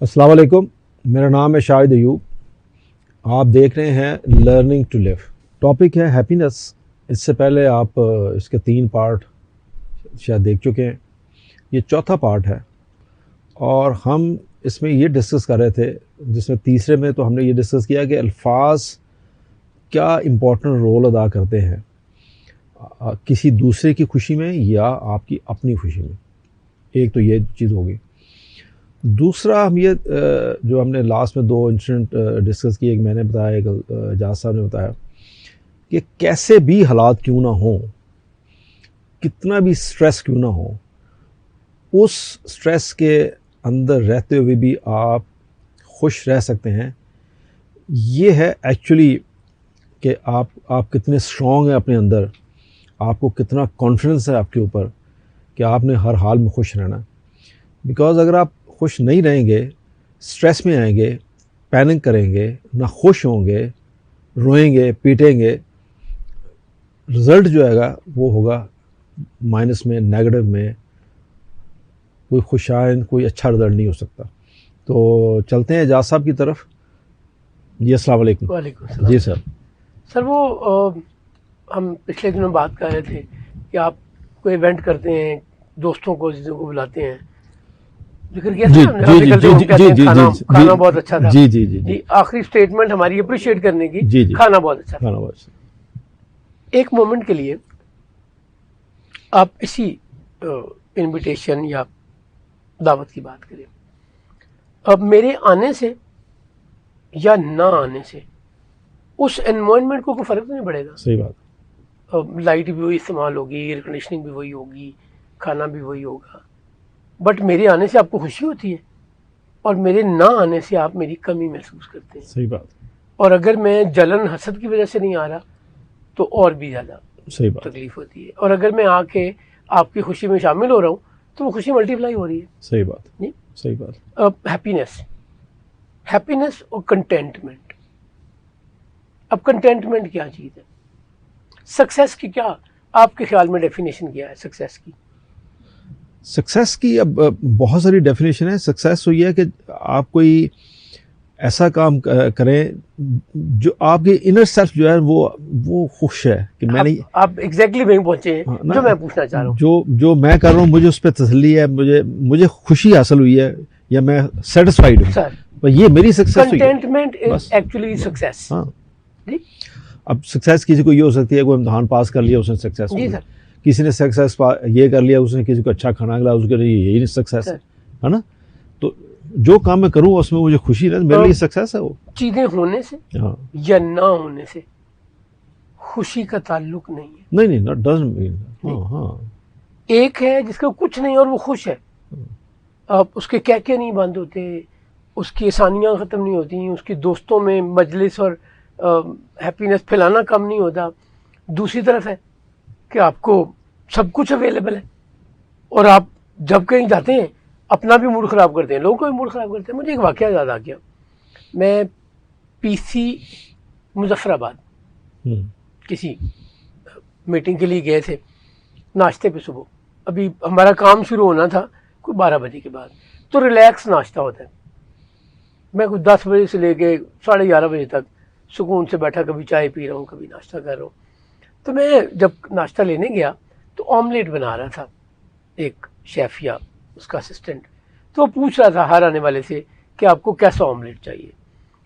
अस्सलाम वालेकुम, मेरा नाम है शाहिद अयूब। आप देख रहे हैं लर्निंग टू लिव। टॉपिक है हैप्पीनेस। इससे पहले आप इसके 3 पार्ट शायद देख चुके हैं, ये चौथा पार्ट है और हम इसमें ये डिस्कस कर रहे थे, जिसमें तीसरे में तो हमने ये डिस्कस किया कि अल्फाज क्या इम्पोर्टेंट रोल अदा करते हैं किसी दूसरे की खुशी में या आपकी अपनी खुशी में। एक तो ये चीज़ होगी। दूसरा हम ये जो हमने लास्ट में 2 इंसिडेंट डिस्कस किए, एक मैंने बताया, एक एजाज साहब ने बताया, कि कैसे भी हालात क्यों ना हो, कितना भी स्ट्रेस क्यों ना हो, उस स्ट्रेस के अंदर रहते हुए भी आप खुश रह सकते हैं। ये है एक्चुअली कि आप कितने स्ट्रॉन्ग हैं अपने अंदर, आपको कितना कॉन्फिडेंस है आपके ऊपर कि आपने हर हाल में खुश रहना। बिकॉज़ अगर आप खुश नहीं रहेंगे, स्ट्रेस में आएंगे, पैनिक करेंगे, ना खुश होंगे, रोएंगे, पीटेंगे, रिज़ल्ट जो आएगा वो होगा माइनस में, नेगेटिव में। कोई खुशाइन, कोई अच्छा रिज़ल्ट नहीं हो सकता। तो चलते हैं एजाज साहब की तरफ। जी अस्सलाम वालेकुम। वालेकुम सलाम। जी सर। सर वो हम पिछले दिनों बात कर रहे थे कि आप कोई इवेंट करते हैं, दोस्तों को, चीज़ों को बुलाते हैं, जिक्र किया था ना, जी जी निकलते जी हम जी कहते जी हैं जी खाना बहुत अच्छा था। जी जी जी जी आखिरी स्टेटमेंट हमारी अप्रिशिएट करने की, जी जी खाना बहुत अच्छा था। खाना बहुत अच्छा। एक मोमेंट के लिए आप इसी इनविटेशन या दावत की बात करें, अब मेरे आने से या ना आने से उस एनवायरनमेंट को कोई फर्क तो नहीं पड़ेगा। सही बात। लाइट भी वही इस्तेमाल होगी, एयर कंडीशनिंग भी वही होगी, खाना भी वही होगा, बट मेरे आने से आपको खुशी होती है और मेरे ना आने से आप मेरी कमी महसूस करते हैं। सही बात। और अगर मैं जलन हसद की वजह से नहीं आ रहा तो और भी ज़्यादा सही बात। तकलीफ होती है। और अगर मैं आके आपकी खुशी में शामिल हो रहा हूँ तो वो खुशी मल्टीप्लाई हो रही है। सही बात। जी सही बात। हैप्पीनेस और कंटेंटमेंट। अब कंटेंटमेंट क्या चीज़ है? सक्सेस की क्या आपके ख्याल में डेफिनेशन क्या है सक्सेस की? सक्सेस की अब बहुत सारी डेफिनेशन है। सक्सेस तो ये है कि आप कोई ऐसा काम करें जो आपके इनर सेल्फ जो है वो खुश है कि मैंने आप एग्जैक्टली वहीं पहुंचे हैं जो मैं पूछना चाह रहा हूँ। जो मैं कर रहा हूँ, मुझे उस पर तसल्ली है, मुझे खुशी हासिल हुई है या मैं सेटिस्फाइड हूँ, तो ये मेरी success. Contentment is actually success. हाँ जी। अब सक्सेस किसी को ये हो सकती है, कोई इम्तहान पास कर लिया उसने सक्सेस जी सर, किसी ने सक्सेस ये कर लिया, उसने किसी को अच्छा खाना खिलाया, उसके लिए यही सक्सेस है ना। तो जो काम मैं करूँ उसमें मुझे खुशी रहे, मेरे लिए सक्सेस है। वो चीजें होने से या ना होने से खुशी का ताल्लुक नहीं है। नहीं नॉट डजंट मीन। हाँ, एक है जिसका कुछ नहीं और वो खुश है, आप उसके क्या नहीं बंद होते, उसकी आसानियाँ ख़त्म नहीं होती, उसकी दोस्तों में मजलिस और हैप्पीनेस फैलाना कम नहीं होता। दूसरी तरफ है कि आपको सब कुछ अवेलेबल है और आप जब कहीं जाते हैं अपना भी मूड ख़राब करते हैं, लोगों का भी मूड ख़राब करते हैं। मुझे एक वाक़या याद आ गया। मैं पीसी मुजफ्फराबाद किसी मीटिंग के लिए गए थे, नाश्ते पे सुबह, अभी हमारा काम शुरू होना था कोई 12 बजे के बाद, तो रिलैक्स नाश्ता होता है। मैं कुछ 10 बजे से लेके 11:30 बजे तक सुकून से बैठा, कभी चाय पी रहा हूँ, कभी नाश्ता कर रहा हूँ। तो मैं जब नाश्ता लेने गया तो ऑमलेट बना रहा था एक शेफ़ या उसका असिस्टेंट। तो वो पूछ रहा था हर आने वाले से कि आपको कैसा ऑमलेट चाहिए।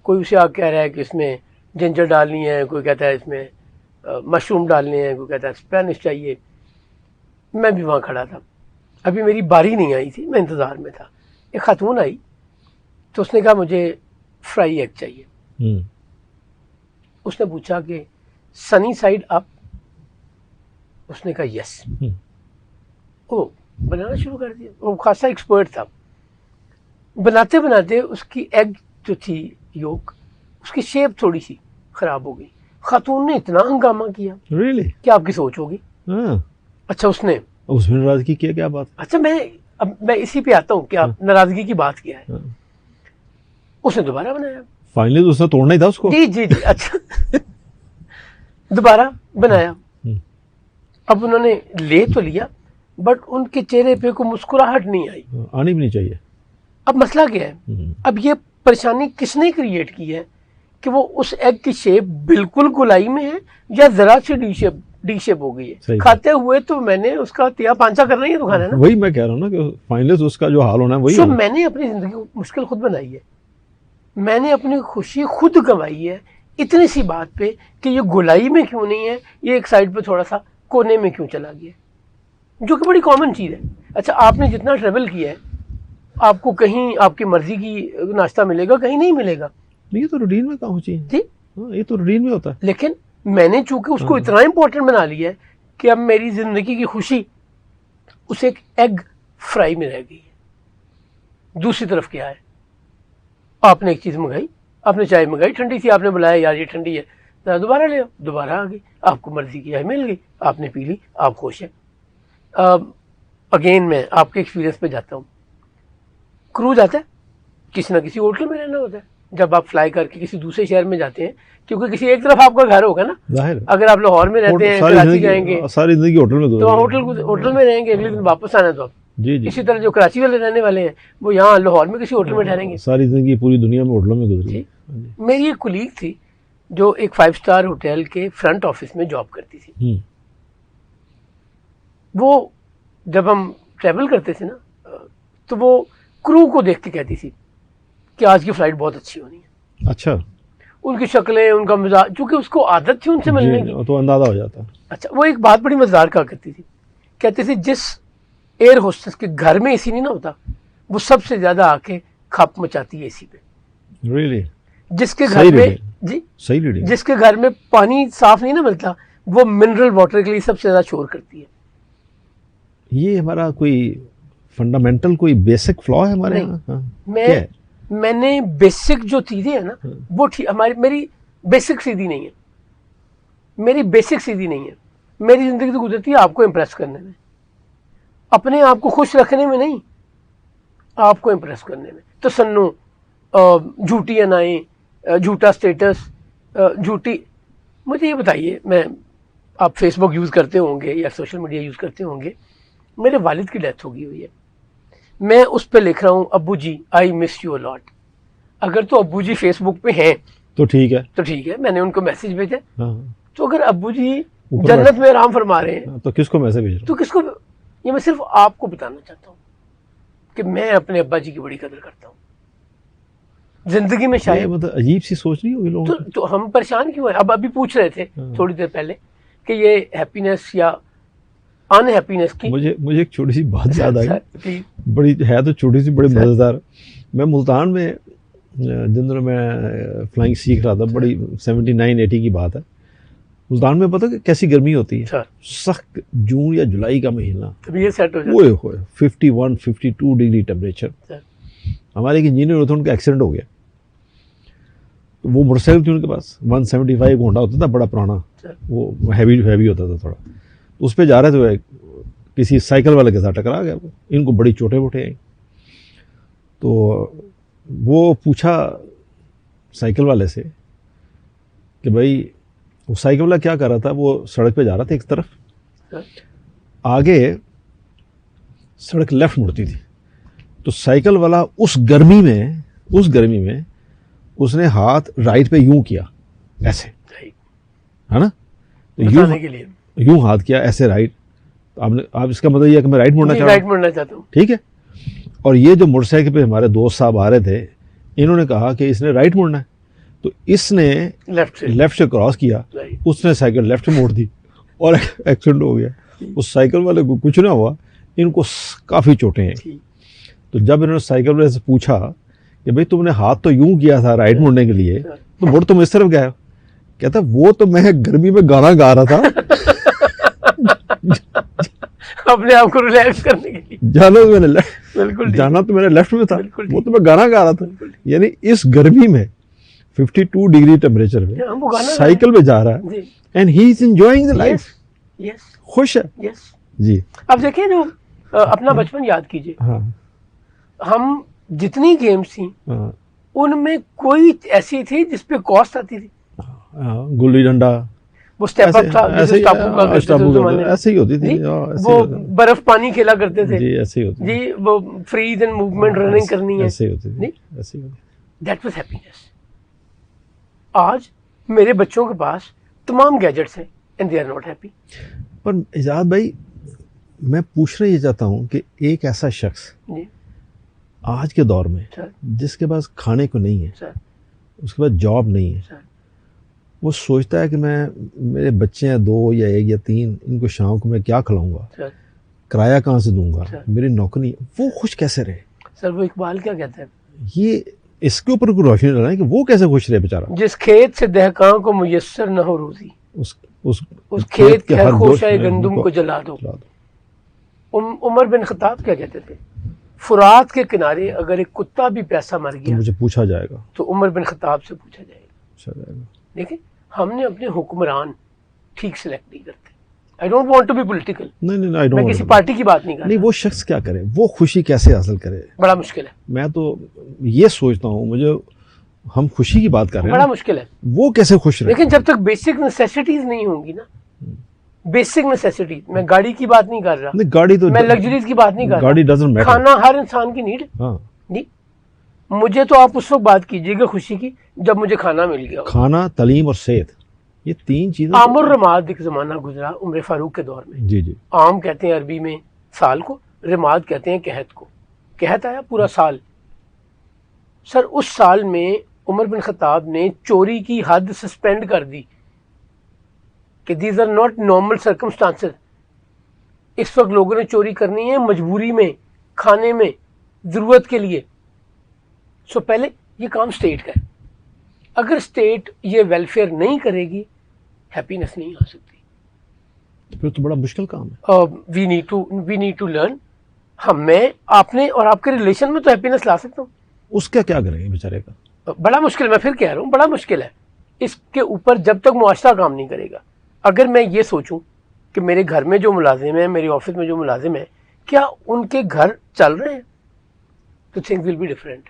कोई उसे आके कह रहा है कि इसमें जिंजर डालनी है, कोई कहता है इसमें मशरूम डालने हैं, कोई कहता है स्पेनिश चाहिए। मैं भी वहाँ खड़ा था, अभी मेरी बारी नहीं आई थी, मैं इंतज़ार में था। एक खातून आई तो उसने कहा मुझे फ्राई एग चाहिए। उसने पूछा कि सनी साइड अप? उसने कहा यस। ओ बनाना शुरू कर दिया। वो खासा एक्सपर्ट था। बनाते बनाते उसकी एग जो थी योक, उसकी शेप थोड़ी सी ख़राब हो गई। खातून ने इतना हंगामा किया really? कि आपकी सोच होगी। अच्छा, उसने नाराज़गी किया, क्या बात? अच्छा, मैं इसी पे आता हूँ कि आप नाराज़गी की बात किया है। उसने दोबारा बनाया। फाइनली तो उसने तोड़ना ही था उसको। जी जी जी। अच्छा दोबारा बनाया। अब उन्होंने ले तो लिया बट उनके चेहरे पे कोई मुस्कुराहट नहीं आई। आनी भी नहीं चाहिए। अब मसला क्या है, अब ये परेशानी किसने क्रिएट की है कि वो उस एग की शेप बिल्कुल गोलाई में है या जरा सी डी शेप हो गई है। खाते हुए तो मैंने उसका तिया पांचा करना ही है तो खाना है ना। वही मैं कह रहा हूँ ना कि फाइनली उसका जो हाल होना है वही होना। मैंने अपनी जिंदगी को मुश्किल खुद बनाई है, मैंने अपनी खुशी खुद गंवाई है इतनी सी बात पे कि ये गोलाई में क्यों नहीं है, ये एक साइड पे थोड़ा सा कोने में क्यों चला गया, जो कि बड़ी कॉमन चीज़ है। अच्छा, आपने जितना ट्रेवल किया है आपको कहीं आपकी मर्जी की नाश्ता मिलेगा, कहीं नहीं मिलेगा। ये तो रूटीन में काम चाहिए जी, ये तो रूटीन में होता है। लेकिन मैंने चूंकि उसको इतना इंपॉर्टेंट बना लिया है कि अब मेरी जिंदगी की खुशी उस एक एग फ्राई में रह गई है। दूसरी तरफ क्या है, आपने एक चीज़ मंगाई, आपने चाय मंगाई, ठंडी थी, आपने बुलाया यार ये ठंडी है, दोबारा ले आओ, दोबारा आ गई, आपको मर्जी की है मिल गई, आपने पी ली, आप खुश हैं। अगेन मैं आपके एक्सपीरियंस पे जाता हूँ, क्रूज आता है, किसी ना किसी होटल में रहना होता है जब आप फ्लाई करके किसी दूसरे शहर में जाते हैं, क्योंकि किसी एक तरफ आपका घर होगा ना। अगर आप लाहौर में रहते हैं, कराची जाएंगे, सारी जिंदगी होटल में तो होटल में रहेंगे, अगले दिन वापस आना तो आप जी। इसी तरह जो कराची वाले रहने वाले हैं वो यहाँ लाहौर में किसी होटल में ठहरेंगे। सारी जिंदगी पूरी दुनिया में होटलों में गुजरी। मेरी एक कुलीग थी जो एक 5 स्टार होटल के फ्रंट ऑफिस में जॉब करती थी। वो जब हम ट्रैवल करते थे ना तो वो क्रू को देख के कहती थी कि आज की फ्लाइट बहुत अच्छी होनी है। अच्छा, उनकी शक्लें, उनका मिजाज, चूंकि उसको आदत थी उनसे मिलने की तो अंदाजा हो जाता। अच्छा, वो एक बात बड़ी मजेदार कहा करती थी, कहती थी जिस एयर होस्टेस के घर में एसी नहीं ना होता वो सबसे ज्यादा आके खप मचाती है एसी पे। रियली? जिसके घर में जी सही रीडिंग, जिसके घर में पानी साफ नहीं ना मिलता वो मिनरल वाटर के लिए सबसे ज्यादा शोर करती है। ये हमारा कोई फंडामेंटल कोई बेसिक फ्लॉ है हमारे यहाँ? मैंने बेसिक जो चीजें है ना वो ठीक, मेरी बेसिक सीधी नहीं है, मेरी बेसिक सीधी नहीं है। मेरी जिंदगी तो गुजरती है आपको इम्प्रेस करने में, अपने आप को खुश रखने में नहीं, आपको इम्प्रेस करने में। तो सन्नू, झूठी अनाएं, झूठा स्टेटस, झूठी, मुझे ये बताइए, आप फेसबुक यूज़ करते होंगे या सोशल मीडिया यूज़ करते होंगे, मेरे वालिद की डेथ हो गई हुई है, मैं उस पर लिख रहा हूँ अब्बू जी I miss you a lot. अगर तो अब्बू जी फेसबुक पे हैं तो ठीक है, मैंने उनको मैसेज भेजा। तो अगर अब्बू जी जन्नत में आराम फरमा रहे हैं तो किसको मैसेज भेज रहा हूं? तो किसको? ये मैं सिर्फ आपको बताना चाहता हूँ कि मैं अपने अब्बा जी की बड़ी कदर करता हूँ जिंदगी में। शायद मतलब अजीब सी सोच नहीं होगी लोगों तो हम परेशान क्यों है? अब अभी पूछ रहे थे थोड़ी देर पहले कि ये हैप्पीनेस या अनहैप्पीनेस की। मुझे एक छोटी सी बात याद आई, बड़ी है तो छोटी सी, बड़ी मजेदार। मैं मुल्तान में जिन दिनों मैं फ्लाइंग सीख रहा था, बड़ी 79-80 की बात है, मुल्तान में पता कैसी गर्मी होती है, सख्त जून या जुलाई का महीना, ये सेट हो जाता है, 51-52 डिग्री टेम्परेचर। हमारे एक इंजीनियर होते, उनका एक्सीडेंट हो गया, तो वो मोटरसाइकिल थी उनके पास, 175 होंडा होता था, बड़ा पुराना, वो हैवी होता था थोड़ा, उस पर जा रहे थे, किसी साइकिल वाले के साथ टकरा गया, इनको बड़ी चोटें वोटें आई। तो वो पूछा साइकिल वाले से कि भाई, वो साइकिल वाला क्या कर रहा था, वो सड़क पे जा रहा था, एक तरफ आगे सड़क लेफ्ट मुड़ती थी, तो साइकिल वाला उस गर्मी में उसने हाथ राइट पे यूं किया, ऐसे, है ना, तो यूं हाथ किया ऐसे राइट। तो आप इसका मतलब ये कि मैं राइट मुड़ना चाहता हूँ, ठीक है। और ये जो मोटरसाइकिल पे हमारे दोस्त साहब आ रहे थे, इन्होंने कहा कि इसने राइट मुड़ना है, तो इसने लेफ्ट से क्रॉस किया, उसने साइकिल लेफ्ट मोड़ दी और एक्सीडेंट हो गया। उस साइकिल वाले को कुछ ना हुआ, इनको काफ़ी चोटें हैं। तो जब इन्होंने साइकिल वाले से पूछा कि भाई तुमने हाथ तो यूं किया था राइट मुड़ने के लिए, तो मुड़ तुम इस तरफ गए, कहता वो तो मैं गर्मी में गाना गा रहा था अपने आप को रिलैक्स करने के लिए। जाना तो मैंने लेफ्ट में था, वो तो मैं गाना गा रहा था। यानी इस गर्मी में 52 डिग्री टेम्परेचर में साइकिल पे जा रहा है, and he is enjoying the life, खुश है जी। अब देखिए, जो अपना बचपन याद कीजिए, हम जितनी गेम्स थी उनमें कोई ऐसी थी जिसपे कॉस्ट आती थी? गुल्ली डंडा, वो स्टेप अप था ऐसे जैसे टापू का करते थे उस जमाने में। ऐसे ही होती थी, जी, ऐसे वो ही होती थी। बर्फ पानी खेला करते थे जी ऐसे ही होती थी। जी, वो फ्रीज एंड मूवमेंट रनिंग करनी है, ऐसे ही होती थी, नहीं, ऐसे ही होती थी। That was happiness. आज मेरे बच्चों के पास तमाम गैजेट्स हैं and they are not happy. पर इजाद भाई, मैं पूछना ये चाहता हूँ कि एक ऐसा शख्स जी आज के दौर में सर, जिसके पास खाने को नहीं है, सर, उसके पास जॉब नहीं है, सर, वो सोचता है कि मेरे बच्चे हैं 2 या 1 या 3, इनको शाम को मैं क्या खिलाऊंगा, सर, किराया कहाँ से दूंगा, सर। मेरी नौकरी है। वो खुश कैसे रहे? सर वो इकबाल क्या कहता है, ये इसके ऊपर कोई रोशनी डालें कि वो कैसे खुश रहे बेचारा। जिस खेत से दहकां को मुयस्सर न हो रोजी, उस खेत के हर खोशाए गंदुम को जला दो। उमर बिन खत्ताब क्या कहते थे, फुरात के किनारे अगर एक कुत्ता भी प्यासा मर तो गया मुझे पूछा जाएगा, तो उमर बिन खत्ताब से पूछा जाएगा। जाएगा। देखिए, हमने अपने हुक्मरान ठीक सिलेक्ट नहीं करते। I don't want to be political, नहीं मैं किसी नहीं पार्टी की बात नहीं कर नहीं, रहा। वो शख्स क्या करे, वो खुशी कैसे हासिल करे? बड़ा मुश्किल है, मैं तो ये सोचता हूँ, मुझे हम खुशी की बात कर रहे हैं बड़ा ना, मुश्किल है। वो कैसे खुश रहे? लेकिन जब तक बेसिक नेसेसिटीज नहीं होंगी ना, बेसिक नेसेसिटीज, मैं गाड़ी की बात नहीं कर रहा, नहीं, गाड़ी तो मैं लग्जरीज की बात नहीं कर गाड़ी रहा, डजंट मैटर। खाना हर इंसान की नीड। हाँ, नहीं, मुझे तो आप उस वक्त बात कीजिएगा खुशी की जब मुझे खाना मिल गया हो। खाना, तालीम और सेहत, ये 3 चीजें। आम और रमाद एक जमाना गुजरा उम्र फारूक के दौर में। जी जी। आम कहते हैं अरबी में साल को, रमाद कहते हैं कहत को। कहत आया पूरा साल। सर उस साल में उमर बिन खत्ताब ने चोरी की हद सस्पेंड कर दी कि these are not normal circumstances. इस वक्त लोगों ने चोरी करनी है मजबूरी में, खाने में, जरूरत के लिए। सो पहले ये काम स्टेट का है। अगर स्टेट ये वेलफेयर नहीं करेगी, हैप्पीनेस नहीं आ सकती। फिर तो बड़ा मुश्किल काम है। We need to learn. हम, मैं, आपने और आपके रिलेशन में तो हैप्पीनेस ला सकता हूँ। उसका क्या करेंगे बेचारे का? बड़ा मुश्किल, मैं फिर कह रहा हूँ बड़ा मुश्किल है। इसके ऊपर जब तक मुआशरा काम नहीं करेगा, अगर मैं ये सोचूं कि मेरे घर में जो मुलाजिम है, मेरे ऑफिस में जो मुलाजिम है, क्या उनके घर चल रहे हैं, तो थिंग्स विल बी डिफरेंट।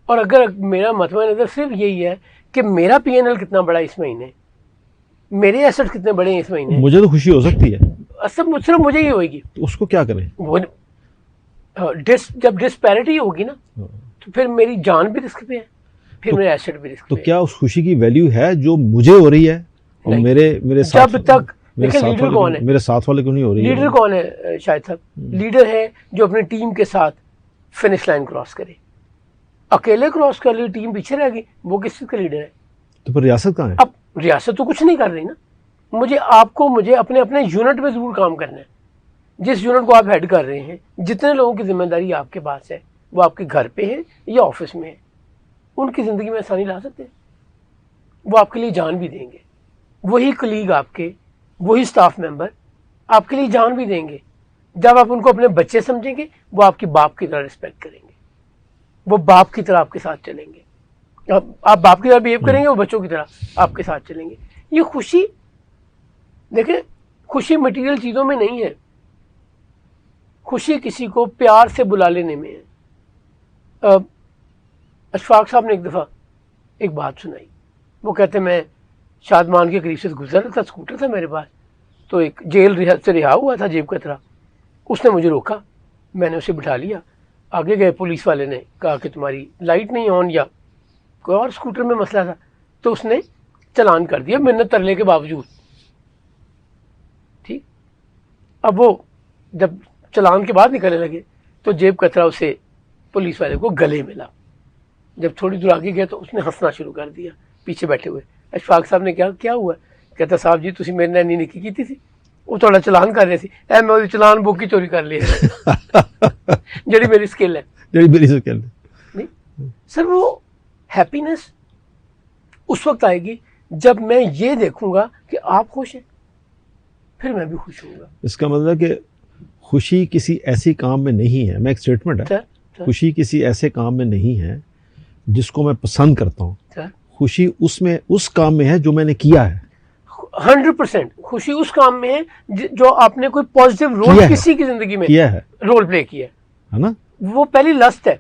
और अगर मेरा मतवा नज़र सिर्फ यही है कि मेरा पीएनएल कितना बड़ा इस महीने, मेरे एसेट कितने बड़े हैं इस महीने, मुझे तो खुशी हो सकती है, सिर्फ मुझे ही होगी। तो उसको क्या करें? वो जब डिस्पैरिटी होगी ना, तो फिर मेरी जान भी रिस्क पे है, फिर मेरे एसेट भी रिस्क तो पे है। क्या उस खुशी की वैल्यू है जो मुझे हो रही है और नहीं। मेरे साथ, जब तक देखिए, लीडर कौन है, मेरे साथ वाले को नहीं हो रही है? लीडर कौन है शायद साहब? लीडर है जो अपनी टीम के साथ फिनिश लाइन क्रॉस करे। अकेले क्रॉस कर ली, टीम पीछे रह गई, वो किस चीज का लीडर है? तो फिर रियासत कहाँ है? अब रियासत तो कुछ नहीं कर रही ना। मुझे अपने अपने यूनिट में जरूर काम करना है। जिस यूनिट को आप हेड कर रहे हैं, जितने लोगों की जिम्मेदारी आपके पास है, वो आपके घर पे है या ऑफिस में है, उनकी जिंदगी में आसानी ला सकते हैं। वो आपके लिए जान भी देंगे। वही कलीग आपके, वही स्टाफ मेंबर आपके लिए जान भी देंगे। जब आप उनको अपने बच्चे समझेंगे, वो आपकी बाप की तरह रिस्पेक्ट करेंगे, वो बाप की तरह आपके साथ चलेंगे। आप बाप की तरह बिहेव करेंगे, वो बच्चों की तरह आपके साथ चलेंगे। ये खुशी, देखें, खुशी मटेरियल चीज़ों में नहीं है। खुशी किसी को प्यार से बुला लेने में है। अशफाक साहब ने एक दफ़ा एक बात सुनाई। वो कहते, मैं शादमान के करीब से गुजर रहा था, स्कूटर था मेरे पास, तो एक जेल से रिहा हुआ था जेब कतरा, उसने मुझे रोका, मैंने उसे बिठा लिया। आगे गए, पुलिस वाले ने कहा कि तुम्हारी लाइट नहीं ऑन या कोई और स्कूटर में मसला था, तो उसने चलान कर दिया मिन्नत तरले के बावजूद। ठीक, अब वो जब चलान के बाद निकलने लगे तो जेब कतरा उसे पुलिस वाले को गले मिला। जब थोड़ी दूर आगे गया तो उसने हंसना शुरू कर दिया पीछे बैठे हुए। अशफाक साहब ने क्या हुआ? कहता, साहब जी तुसी मेरे नाल निकी कीती सी, वो थोड़ा चलान कर रहे थे, ऐ मैं वो चलान बुक ही चोरी कर लिया। जड़ी मेरी स्किल है, नहीं सर। वो हैप्पीनेस उस वक्त आएगी जब मैं ये देखूंगा कि आप खुश हैं, फिर मैं भी खुश होऊंगा। इसका मतलब कि खुशी किसी ऐसी काम में नहीं है, मैं एक स्टेटमेंट है, सर, खुशी किसी ऐसे काम में नहीं है जिसको मैं पसंद करता हूँ। खुशी उसमें, उस काम में है जो मैंने किया है। 100% खुशी उस काम में है जो आपने कोई पॉजिटिव रोल किसी की जिंदगी में किया है, रोल प्ले किया है ना। वो पहली लस्ट है,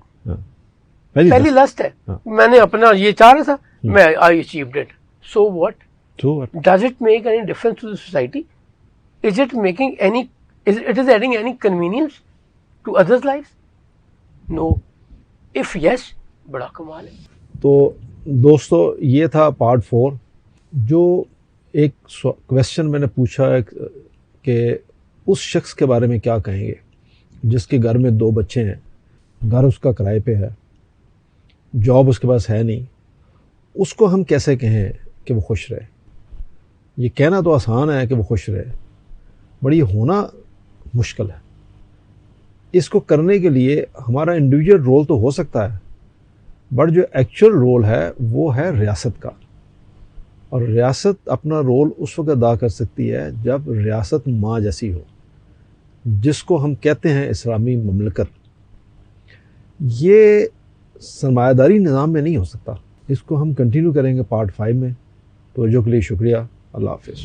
पहली लस्ट है। हाँ। मैंने अपना ये चाह रहा था, मैं I achieved it, so what? True. Does it make any difference to the society? Is it making any, it is adding any convenience to others' lives? No. If yes, बड़ा कमाल है. तो दोस्तों ये था पार्ट 4, जो एक क्वेश्चन मैंने पूछा है कि उस शख्स के बारे में क्या कहेंगे जिसके घर में 2 बच्चे हैं, घर उसका किराए पे है, जॉब उसके पास है नहीं, उसको हम कैसे कहें कि वो खुश रहे। ये कहना तो आसान है कि वो खुश रहे, बट ये होना मुश्किल है। इसको करने के लिए हमारा इंडिविजुअल रोल तो हो सकता है, बट जो एक्चुअल रोल है वो है रियासत का। और रियासत अपना रोल उस वक्त अदा कर सकती है जब रियासत माँ जैसी हो, जिसको हम कहते हैं इस्लामी ममलकत। ये सरमायादारी निज़ाम में नहीं हो सकता। इसको हम कंटिन्यू करेंगे पार्ट 5 में। तवज्जो के लिए शुक्रिया। अल्लाह हाफ़िज़।